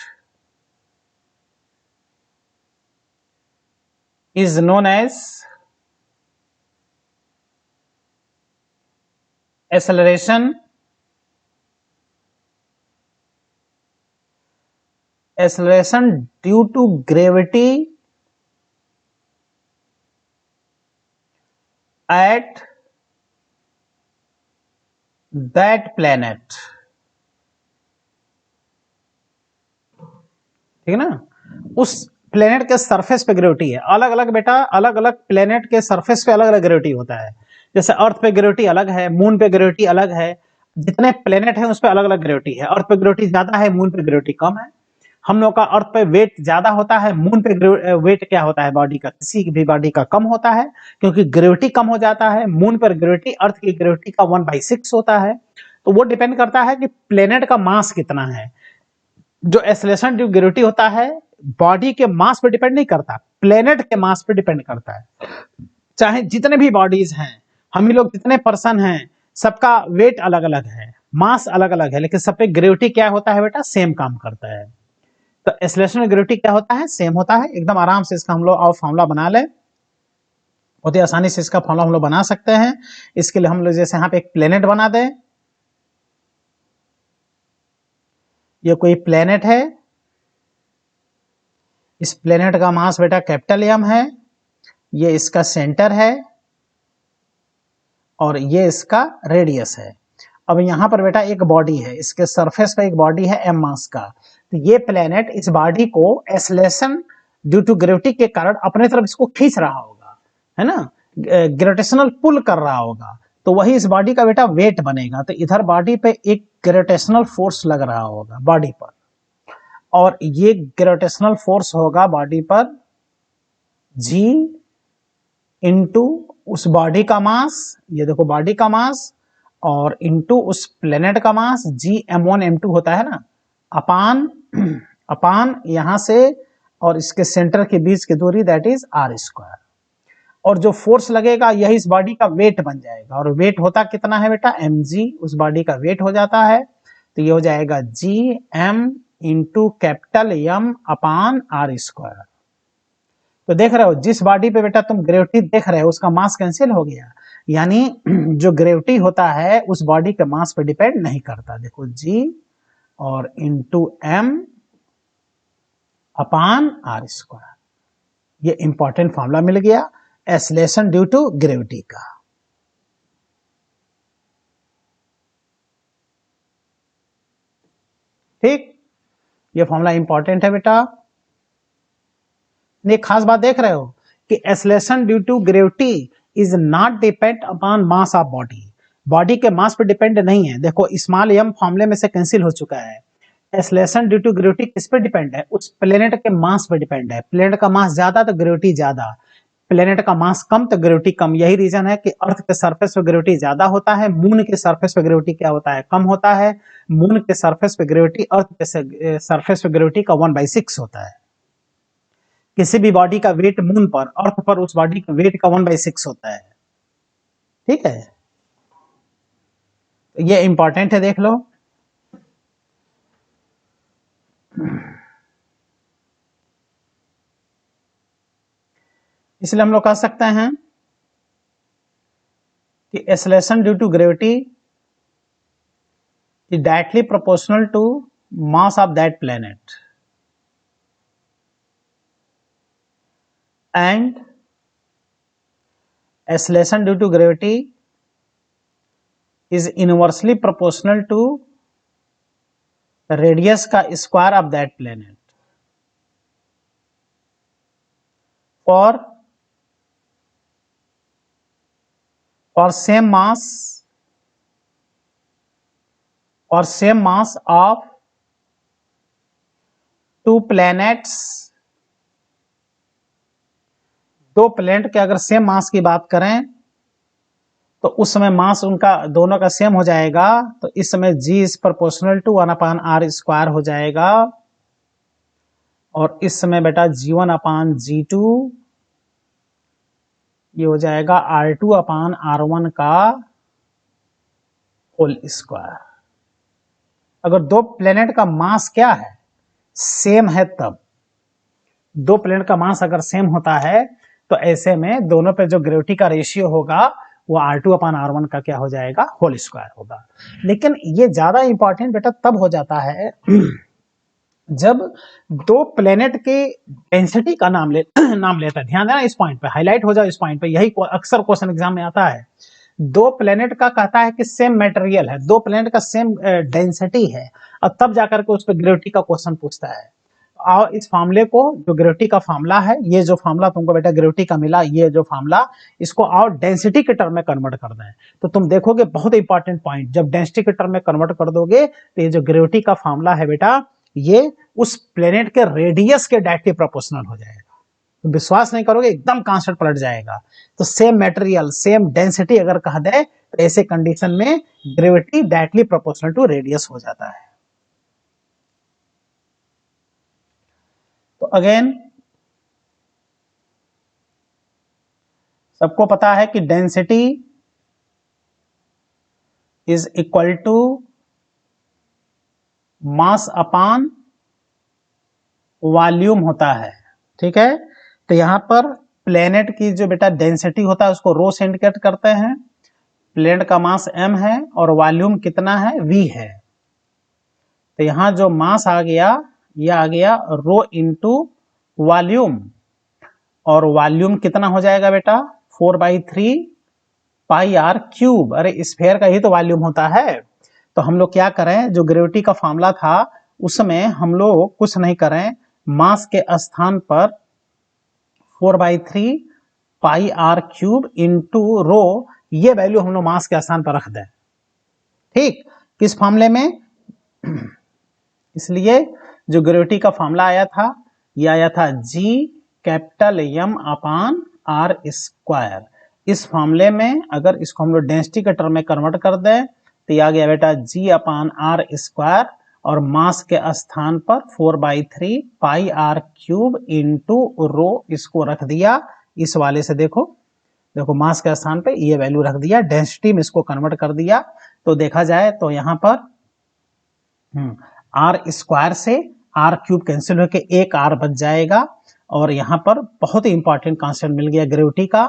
is known as acceleration due to gravity at that planet। ठीक है ना, उस प्लेनेट के सरफेस पे ग्रेविटी है। अलग अलग बेटा, अलग अलग प्लेनेट के सरफेस पे अलग अलग ग्रेविटी होता है। जैसे अर्थ पे ग्रेविटी अलग है, मून पे ग्रेविटी अलग है, जितने प्लेनेट है उस पे अलग अलग ग्रेविटी है। अर्थ पे ग्रेविटी ज्यादा है, मून पे ग्रेविटी कम है। हम लोग का अर्थ पे वेट ज्यादा होता है, मून पे वेट क्या होता है बॉडी का, किसी भी बॉडी का कम होता है, क्योंकि ग्रेविटी कम हो जाता है। मून पर ग्रेविटी अर्थ की ग्रेविटी का 1/6 होता है। तो वो डिपेंड करता है कि प्लेनेट का मास कितना है। जो एक्सेलरेशन ड्यू ग्रेविटी होता है बॉडी के मास पे डिपेंड नहीं करता, प्लेनेट के मास पे डिपेंड करता है। चाहे जितने भी बॉडीज हैं, हम ही लोग जितने पर्सन हैं, सबका वेट अलग अलग है, मास अलग अलग है, लेकिन सब पे ग्रेविटी क्या होता है बेटा, सेम काम करता है। तो एक्सेलरेशन ग्रेविटी क्या होता है, सेम होता है। एकदम आराम से इसका हम लोग और फॉर्मूला बना ले, बहुत ही आसानी से इसका फॉर्मूला हम लोग बना सकते हैं। इसके लिए हम लोग जैसे यहाँ पे एक प्लेनेट बना दें, ये कोई प्लेनेट है, इस प्लेनेट का मास बेटा कैपिटल एम है, ये इसका सेंटर है, और ये इसका रेडियस है। अब यहाँ पर बेटा एक बॉडी है, इसके सरफेस पे एक बॉडी है m मास का, तो ये प्लेनेट इस बॉडी को एक्सेलरेशन ड्यू टू ग्रेविटी के कारण अपने तरफ इसको खींच रहा होगा, है ना, ग्रेविटेशनल पुल कर रहा होगा, तो वही इस बॉडी का बेटा वेट बनेगा। तो इधर बॉडी पे एक ग्रेविटेशनल फोर्स लग रहा होगा बॉडी पर, और ये ग्रेविटेशनल फोर्स होगा बॉडी पर g इंटू उस बॉडी का मास, ये देखो बॉडी का मास, और इंटू उस प्लेनेट का मास g m1 m2 होता है ना, अपान यहां से और इसके सेंटर के बीच की दूरी दैट इज r स्क्वायर, और जो फोर्स लगेगा यही इस बॉडी का वेट बन जाएगा। और वेट होता कितना है बेटा, mg उस बॉडी का वेट हो जाता है, तो ये हो जाएगा g m into capital M अपान r स्क्वायर। तो देख रहे हो जिस बॉडी पे बेटा तुम ग्रेविटी देख रहे हो उसका मास कैंसिल हो गया, यानी जो ग्रेविटी होता है उस बॉडी के मास पे डिपेंड नहीं करता। देखो g और इंटू m अपान r स्क्वायर, ये इंपॉर्टेंट फॉर्मूला मिल गया एक्सेलरेशन ड्यू टू ग्रेविटी का। ठीक, ये फॉर्मूला इंपॉर्टेंट है बेटा। एक खास बात देख रहे हो कि acceleration due to gravity is not depend upon mass of body, body के मास पर डिपेंड नहीं है। देखो स्मॉल m फॉर्मूले में से कैंसिल हो चुका है। एक्सेलरेशन ड्यू टू ग्रेविटी किस पे डिपेंड है, उस प्लेनेट के मास पे डिपेंड है। प्लेनेट का मास ज्यादा तो ग्रेविटी ज्यादा, प्लेनेट का मास कम तो ग्रेविटी कम। यही रीजन है कि अर्थ के सरफेस पे ग्रेविटी ज्यादा होता है, मून के सरफेस पे ग्रेविटी क्या होता है, कम होता है। मून के सरफेस पे ग्रेविटी अर्थ के सरफेस पे ग्रेविटी का 1/6 होता है। किसी भी बॉडी का वेट मून पर, अर्थ पर उस बॉडी का वेट का 1/6 होता है। ठीक है, तो ये इंपॉर्टेंट है, देख लो। इसलिए हम लोग कह सकते हैं कि acceleration due to gravity is directly proportional to mass of that planet and acceleration due to gravity is inversely proportional to radius का square of that planet for same mass of two planets, दो planet के अगर same mass की बात करें तो उस समय मास उनका दोनों का सेम हो जाएगा, तो इस समय g is proportional to 1/r square हो जाएगा, और इस समय बेटा g1/g2 ये हो जाएगा r2/r1 का होल स्क्वायर। अगर दो प्लेनेट का मास क्या है, सेम है, तब दो प्लेनेट का मास अगर सेम होता है तो ऐसे में दोनों पे जो ग्रेविटी का रेशियो होगा वो r2/r1 का क्या हो जाएगा, होल स्क्वायर होगा। लेकिन ये ज्यादा इंपॉर्टेंट बेटा तब हो जाता है जब दो प्लेनेट के डेंसिटी का नाम लेता है। ध्यान देना इस पॉइंट पे, हाईलाइट हो जाए इस पॉइंट पे, यही अक्सर क्वेश्चन एग्जाम में आता है। दो प्लेनेट का कहता है कि सेम मटेरियल है, दो प्लेनेट का सेम डेंसिटी है, और तब जाकर के उस पर ग्रेविटी का क्वेश्चन पूछता है। और इस फार्मूले को, जो ग्रेविटी का फार्मूला है, ये जो फार्मूला तुमको बेटा ग्रेविटी का मिला, ये जो फार्मूला, इसको और डेंसिटी के टर्म में कन्वर्ट कर दें तो तुम देखोगे बहुत इंपॉर्टेंट पॉइंट, जब डेंसिटी के टर्म में कन्वर्ट कर दोगे तो ये जो ग्रेविटी का फार्मूला है बेटा, ये उस प्लेनेट के रेडियस के डायरेक्टली प्रोपोर्शनल हो जाएगा। तो विश्वास नहीं करोगे, एकदम कांस्टेंट पलट जाएगा। तो सेम मटेरियल सेम डेंसिटी अगर कह दे तो ऐसे कंडीशन में gravity directly proportional to radius हो जाता है। तो अगेन सबको पता है कि density is equal to mass upon volume होता है। ठीक है, तो यहां पर प्लेनेट की जो बेटा डेंसिटी होता है उसको रो से इंडिकेट करते हैं। प्लेनेट का मास m है और वॉल्यूम कितना है, v है। तो यहां जो मास आ गया, यह आ गया रो इंटू वॉल्यूम, और वॉल्यूम कितना हो जाएगा बेटा, 4/3 पाई आर क्यूब। अरे स्फेयर का ही तो वॉल्यूम होता है। तो हम लोग क्या करें, जो ग्रेविटी का फॉर्मूला था उसमें हम लोग कुछ नहीं करें, मास के स्थान पर 4/3 पाई आर क्यूब इंटू रो, ये वैल्यू हम लोग मास के स्थान पर रख दें। ठीक, किस फॉर्मूले में? इसलिए जो ग्रेविटी का फॉर्मूला आया था, ये आया था G capital M upon R square. इस फॉर्मूले में अगर इसको हम लोग डेंसिटी के टर्म में कन्वर्ट कर दें तो ये आ गया बेटा जी अपान आर स्क्वायर, और मास के स्थान पर 4/3 पाई आर क्यूब इंटू रो इसको रख दिया इस वाले से। देखो देखो मास के स्थान पे ये वैल्यू रख दिया, डेंसिटी में इसको कन्वर्ट कर दिया। तो देखा जाए तो यहाँ पर आर स्क्वायर से आर क्यूब कैंसिल होकर एक आर बच जाएगा, और यहाँ पर बहुत ही इंपॉर्टेंट कॉन्सेप्ट मिल गया ग्रेविटी का,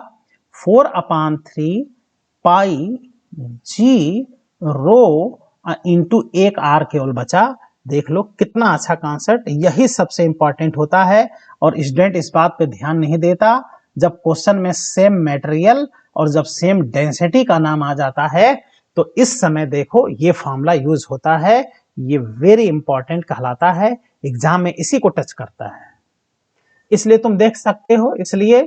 4/3 पाई जी रो इंटू एक आर केवल बचा। देख लो कितना अच्छा कॉन्सेप्ट, यही सबसे इंपॉर्टेंट होता है। और स्टूडेंट इस बात पे ध्यान नहीं देता, जब क्वेश्चन में सेम मटेरियल और जब सेम डेंसिटी का नाम आ जाता है तो इस समय देखो ये फॉर्मूला यूज होता है, ये वेरी इंपॉर्टेंट कहलाता है, एग्जाम में इसी को टच करता है। इसलिए तुम देख सकते हो, इसलिए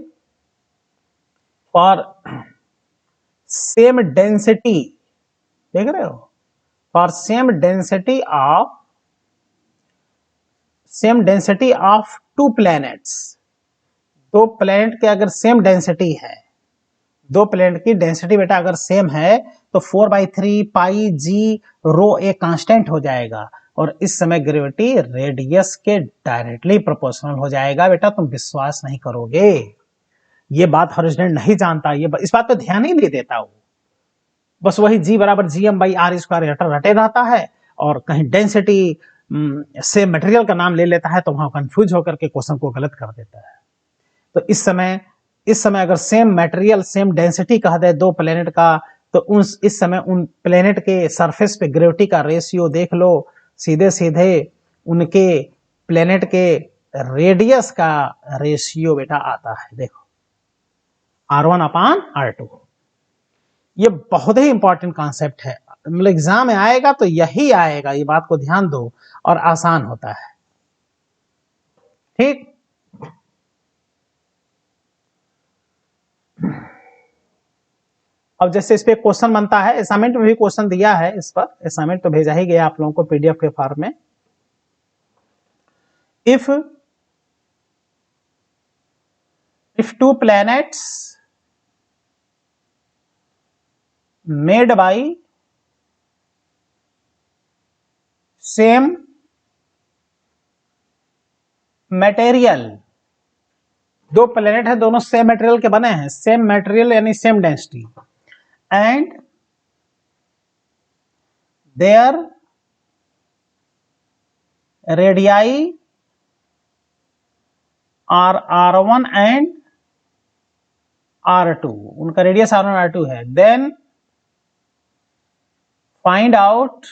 फॉर सेम डेंसिटी, देख रहे हो, for same density of to planets, दो प्लैनेट के अगर सेम डेंसिटी है, दो प्लैनेट की डेंसिटी बेटा अगर सेम है तो 4/3 पाई जी रो एक कांस्टेंट हो जाएगा, और इस समय ग्रेविटी रेडियस के डायरेक्टली प्रोपोर्शनल हो जाएगा। बेटा तुम विश्वास नहीं करोगे, ये बात हर स्टूडेंट नहीं जानता, ये इस बात पे ध्यान नहीं दे देता वो, बस वही जी बराबर GM/R स्क्वायर रटे रहता है, और कहीं डेंसिटी से मटेरियल का नाम ले लेता है तो वहां कंफ्यूज होकर के क्वेश्चन को गलत कर देता है। तो इस समय अगर सेम मटेरियल सेम डेंसिटी कह दे दो प्लेनेट का, तो इस समय उन प्लेनेट के सरफेस पे ग्रेविटी का रेशियो देख लो, सीधे सीधे उनके प्लेनेट के रेडियस का रेशियो बेटा आता है। देखो R1/R2, ये बहुत ही इंपॉर्टेंट कॉन्सेप्ट है, मतलब एग्जाम में आएगा तो यही आएगा, ये बात को ध्यान दो, और आसान होता है। ठीक, अब जैसे इस पे क्वेश्चन बनता है, असाइनमेंट में भी क्वेश्चन दिया है इस पर, असाइनमेंट तो भेजा ही गया आप लोगों को PDF के फॉर्म में। If two planets made by same material, दो प्लैनेट है दोनों सेम मटेरियल के बने हैं, सेम मटेरियल यानी same density, and their radii are R1 and R2, उनका रेडियस R1 R2 है। then find out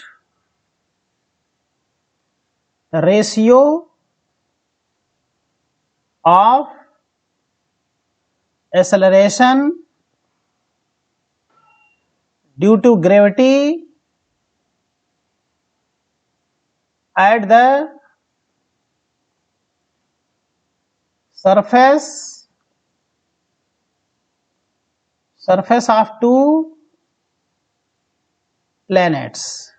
the ratio of acceleration due to gravity at the surface of two planets,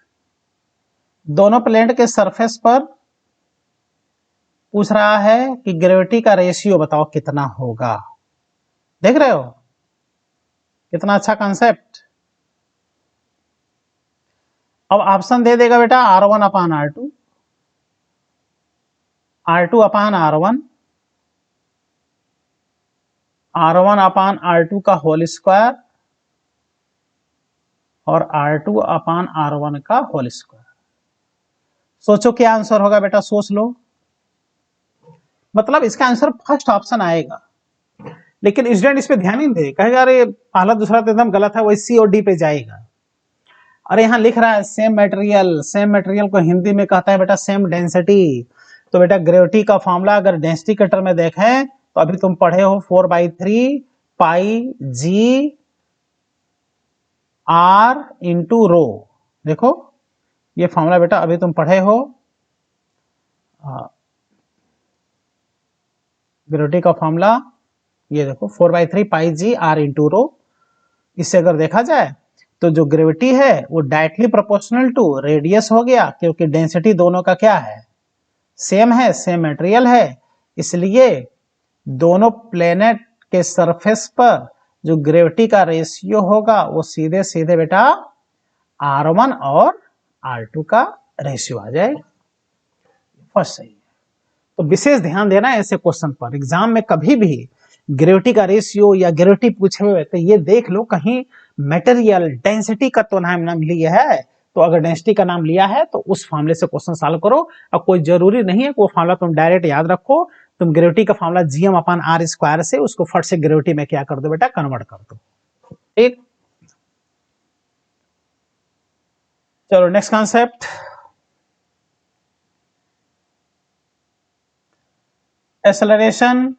दोनों planet के surface पर पूछ रहा है कि ग्रेविटी का रेशियो बताओ कितना होगा। देख रहे हो कितना अच्छा कॉन्सेप्ट। अब ऑप्शन दे देगा बेटा R1/R2, R2/R1, R1/R2 का होल स्क्वायर, और R2/R1 का होल स्क्वायर। सोचो क्या आंसर होगा बेटा, सोच लो। मतलब इसका आंसर फर्स्ट ऑप्शन आएगा, लेकिन स्टूडेंट इस पे ध्यान नहीं दे, कहेगा अरे पहला दूसरा तो एकदम गलत है, वही C और D पे जाएगा। अरे यहाँ लिख रहा है सेम मटेरियल, सेम मटेरियल को हिंदी में कहता है बेटा सेम डेंसिटी। तो बेटा ग्रेविटी का फॉर्मूला अगर डेंसिटी के टर्म में देखें तो अभी तुम पढ़े हो 4/3 पाई जी आर इंटू रो। देखो ये फॉर्मूला बेटा अभी तुम पढ़े हो, ग्रेविटी का फॉर्मूला ये देखो 4/3 पाई जी आर इंटू रो। इससे अगर देखा जाए तो जो ग्रेविटी है वो डायरेक्टली प्रोपोर्शनल टू रेडियस हो गया, क्योंकि डेंसिटी दोनों का क्या है, सेम है, सेम मटेरियल है, इसलिए दोनों प्लेनेट के सरफेस पर जो ग्रेविटी का रेशियो होगा वो सीधे सीधे बेटा R1 और R2 का रेशियो आ जाएगा। फर्स्ट सही है। तो विशेष ध्यान देना है ऐसे क्वेश्चन पर, एग्जाम में कभी भी ग्रेविटी का रेशियो या ग्रेविटी पूछे हुए तो ये देख लो कहीं मटेरियल डेंसिटी का तो नाम लिया है, तो अगर डेंसिटी का नाम लिया है तो उस फॉर्मूले से क्वेश्चन सॉल्व करो। अब कोई जरूरी नहीं है वो फॉर्मूला तुम डायरेक्ट याद रखो, तुम ग्रेविटी का फॉर्मूला gm/r² से उसको फट से ग्रेविटी में क्या कर दो बेटा, कन्वर्ट कर दो। ठीक, चलो next concept, acceleration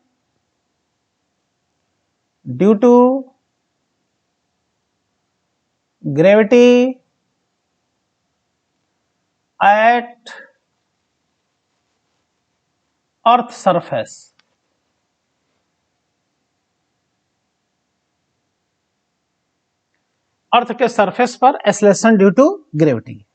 due to gravity at earth surface। Earth के सरफेस पर एक्सेलरेशन ड्यू टू ग्रेविटी।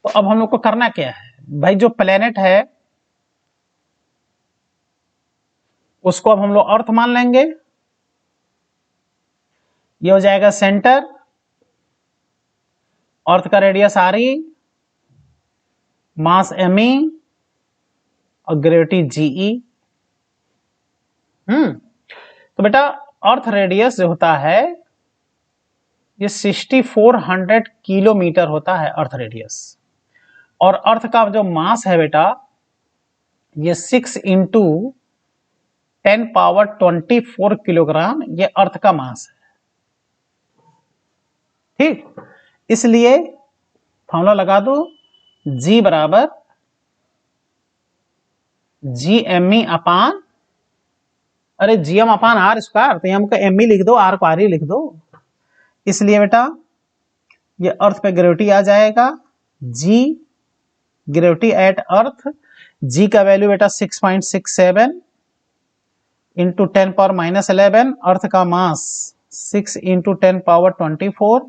तो अब हम लोग को करना क्या है भाई, जो प्लेनेट है उसको अब हम लोग अर्थ मान लेंगे, ये हो जाएगा सेंटर, अर्थ का रेडियस RE, मास ME और ग्रेविटी GE। तो बेटा अर्थ रेडियस जो होता है ये 6400 किलोमीटर होता है अर्थ रेडियस, और अर्थ का जो मास है बेटा ये 6 × 10⁻24 किलोग्राम, ये अर्थ का मास है। ठीक, इसलिए फॉर्मूला लगा दो, G बराबर GME/, अरे GM/r², तो M को ME लिख दो, R को RE लिख दो। इसलिए बेटा ये अर्थ पे ग्रेविटी आ जाएगा, G ग्रेविटी एट अर्थ, G का वैल्यू बेटा 6.67 इंटू 10⁻11, अर्थ का मास 6 × 10⁻24,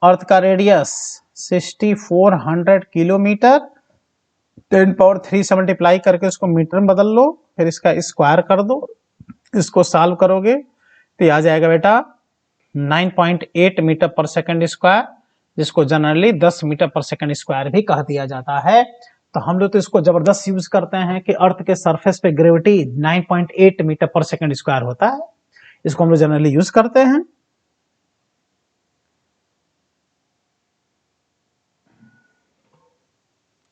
अर्थ का रेडियस 6400 किलोमीटर, 10⁻3 से मल्टीप्लाई करके उसको मीटर में बदल लो, फिर इसका स्क्वायर कर दो, इसको सॉल्व करोगे तो ये आ जाएगा बेटा 9.8 मीटर पर सेकंड स्क्वायर, जिसको generally 10 metre per second square भी कह दिया जाता है। तो हम लोग तो इसको जबरदस्त यूज करते हैं कि अर्थ के सरफेस पे gravity 9.8 metre per second square होता है, इसको हम लोग जनरली यूज करते हैं।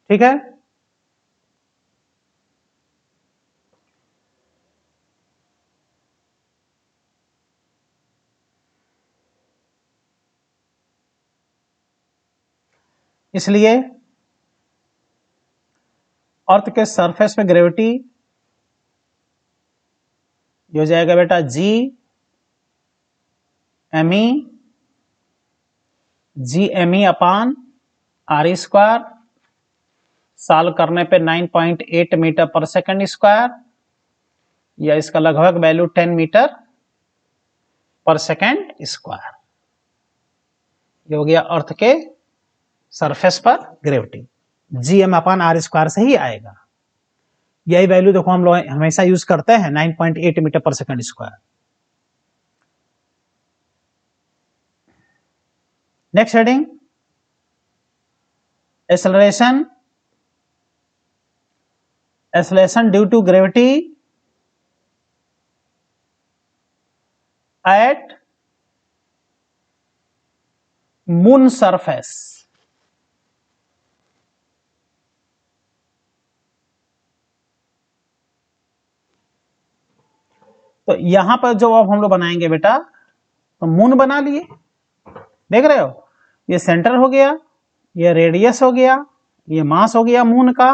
ठीक है, इसलिए अर्थ के सरफेस पे ग्रेविटी हो जाएगा बेटा GME/r², सॉल्व करने पे 9.8 मीटर पर सेकंड स्क्वायर, या इसका लगभग value 10 metre per second square. ये हो गया अर्थ के सरफेस पर ग्रेविटी, GM/r² से ही आएगा। यही वैल्यू देखो हम लोग हमेशा यूज करते हैं, 9.8 metre per second square. Next heading, acceleration due to gravity at moon surface. तो यहां पर जो अब हम लोग बनाएंगे बेटा, तो मून बना लिए, देख रहे हो, ये सेंटर हो गया, ये रेडियस हो गया, ये मास हो गया मून का,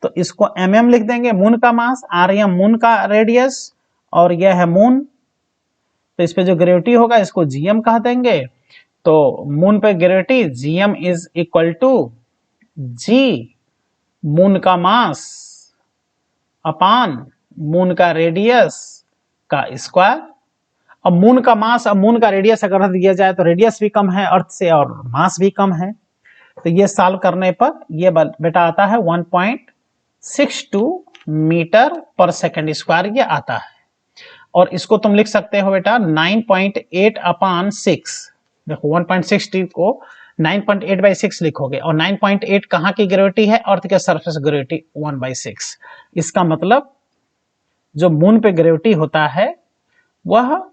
तो इसको mm लिख देंगे, मून का मास, rm मून का रेडियस, और यह है मून, तो इस पे जो ग्रेविटी होगा इसको gm कह देंगे। तो मून पे gravity gm is equal to g moon का मास अपान मून का रेडियस का स्क्वायर। अब मून का मास, अब मून का रेडियस अगर दिया जाए तो रेडियस भी कम है अर्थ से और मास भी कम है, तो ये सॉल्व करने पर ये बेटा आता है 1.62 मीटर पर सेकंड स्क्वायर ये आता है। और इसको तुम लिख सकते हो बेटा 9.8 अपान 6, देखो 1.62 को 9.8/6 लिखोगे, और 9.8 कहाँ की ग्रेविटी है, अर्थ के सरफेस ग्रेविटी 1/6। इसका मतलब जो मून पे ग्रेविटी होता है वह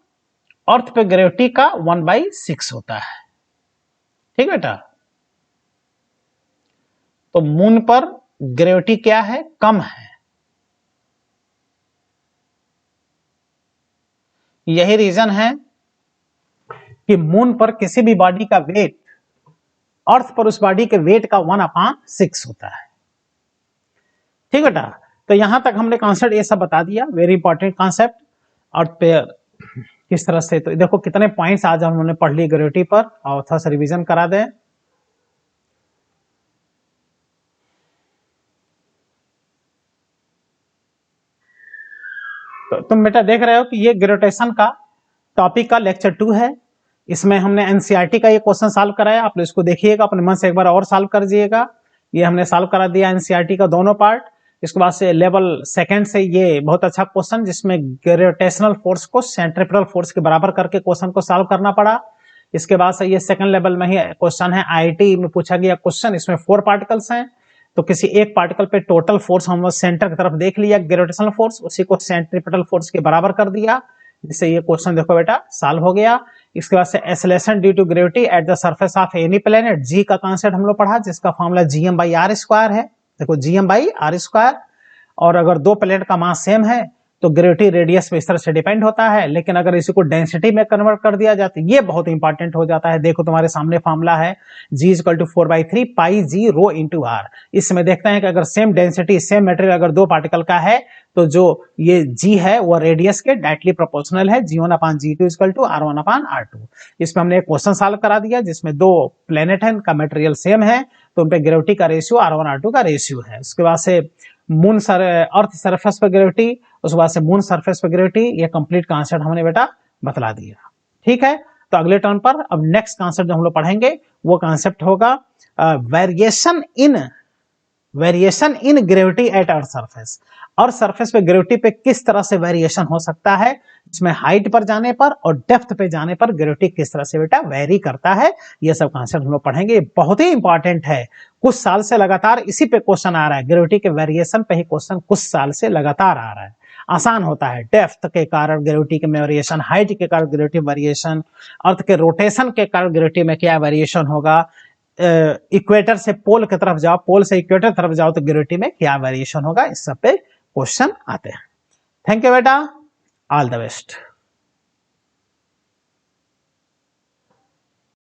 अर्थ पे ग्रेविटी का 1/6 होता है। ठीक बेटा, तो मून पर ग्रेविटी क्या है, कम है। यही रीजन है कि मून पर किसी भी बॉडी का वेट अर्थ पर उस बॉडी के वेट का 1/6 होता है। ठीक बेटा, तो यहां तक हमने कॉन्सेप्ट ये सब बता दिया, वेरी इंपॉर्टेंट कॉन्सेप्ट। अर्थ पे किस तरह से, तो देखो कितने पॉइंट्स आज हमने पढ़ लिए ग्रेविटी पर, और थोड़ा सा रिवीजन करा दें। तो तुम बेटा देख रहे हो कि ये ग्रेविटेशन का टॉपिक का लेक्चर 2 है। इसमें हमने एनसीईआरटी का ये क्वेश्चन सॉल्व कराया, आप लोग इसको देखिएगा, अपने मन से एक बार और सॉल्व कर दीजिएगा। ये हमने सॉल्व करा दिया एनसीईआरटी का दोनों पार्ट। इसके बाद से लेवल सेकंड से ये बहुत अच्छा क्वेश्चन, जिसमें ग्रेविटेशनल फोर्स को सेंट्रीपिटल फोर्स के बराबर करके क्वेश्चन को सॉल्व करना पड़ा। इसके बाद से ये सेकंड लेवल में ही क्वेश्चन है, आईआईटी में पूछा गया क्वेश्चन। इसमें 4 पार्टिकल्स हैं, तो किसी एक पार्टिकल पे टोटल फोर्स हम सेंटर की तरफ देख लिया, ग्रेविटेशनल फोर्स, उसी को सेंट्रीपिटल फोर्स के बराबर कर दिया, जिससे ये क्वेश्चन देखो बेटा सॉल्व हो गया। इसके बाद से acceleration due to gravity at the surface of any planet, G का कॉन्सेप्ट हम लोग पढ़ा, जिसका फॉर्मूला gm/r² है। देखो gm/r², और अगर दो प्लेनेट का मास सेम है तो ग्रेविटी रेडियस पे इस तरह से डिपेंड होता है, लेकिन अगर इसी को डेंसिटी में कन्वर्ट कर दिया जाता है, ये बहुत इंपॉर्टेंट हो जाता है। देखो तुम्हारे सामने फॉर्मूला है G = 4/3 πg ρ × r। इसमें देखते हैं कि अगर सेम डेंसिटी, सेम मटेरियल अगर दो पार्टिकल का है, तो जो ये G है वो रेडियस के डायरेक्टली प्रोपोर्शनल है, G1/G2 = R1/R2। इसमें हमने एक क्वेश्चन सॉल्व करा दिया, जिसमें दो प्लेनेट है, इनका मटेरियल सेम है, तो उन पे ग्रेविटी का रेशियो R1/R2 का रेशियो है। उसके बाद से मून अर्थ सरफेस पर ग्रेविटी, उसके बाद से मून सरफेस पर ग्रेविटी, ये कंप्लीट कॉन्सेप्ट हमने बेटा बतला दिया। ठीक है, तो अगले टर्न पर अब नेक्स्ट कॉन्सेप्ट जो हम लोग पढ़ेंगे वो कॉन्सेप्ट होगा variation in gravity eight earth surface. Earth surface पे ग्रेविटी पे किस तरह से वेरिएशन हो सकता है, इसमें हाइट पर जाने पर और डेप्थ पे जाने पर ग्रेविटी किस तरह से बेटा वेरी करता है, ये सब कॉन्सेप्ट हम लोग पढ़ेंगे। बहुत ही इंपॉर्टेंट है, कुछ साल से लगातार इसी पे क्वेश्चन आ रहा है, ग्रेविटी के वेरिएशन पे ही क्वेश्चन कुछ साल से लगातार आ रहा है। आसान होता है, डेप्थ के कारण ग्रेविटी के वेरिएशन, हाइट के कारण ग्रेविटी वेरिएशन, अर्थ के रोटेशन के कारण ग्रेविटी में क्या वेरिएशन होगा, इक्वेटर से पोल की तरफ जाओ, पोल से इक्वेटर तरफ जाओ तो ग्रेविटी में क्या वेरिएशन होगा, इस सब पे क्वेश्चन आते हैं। थैंक यू बेटा, ऑल द बेस्ट।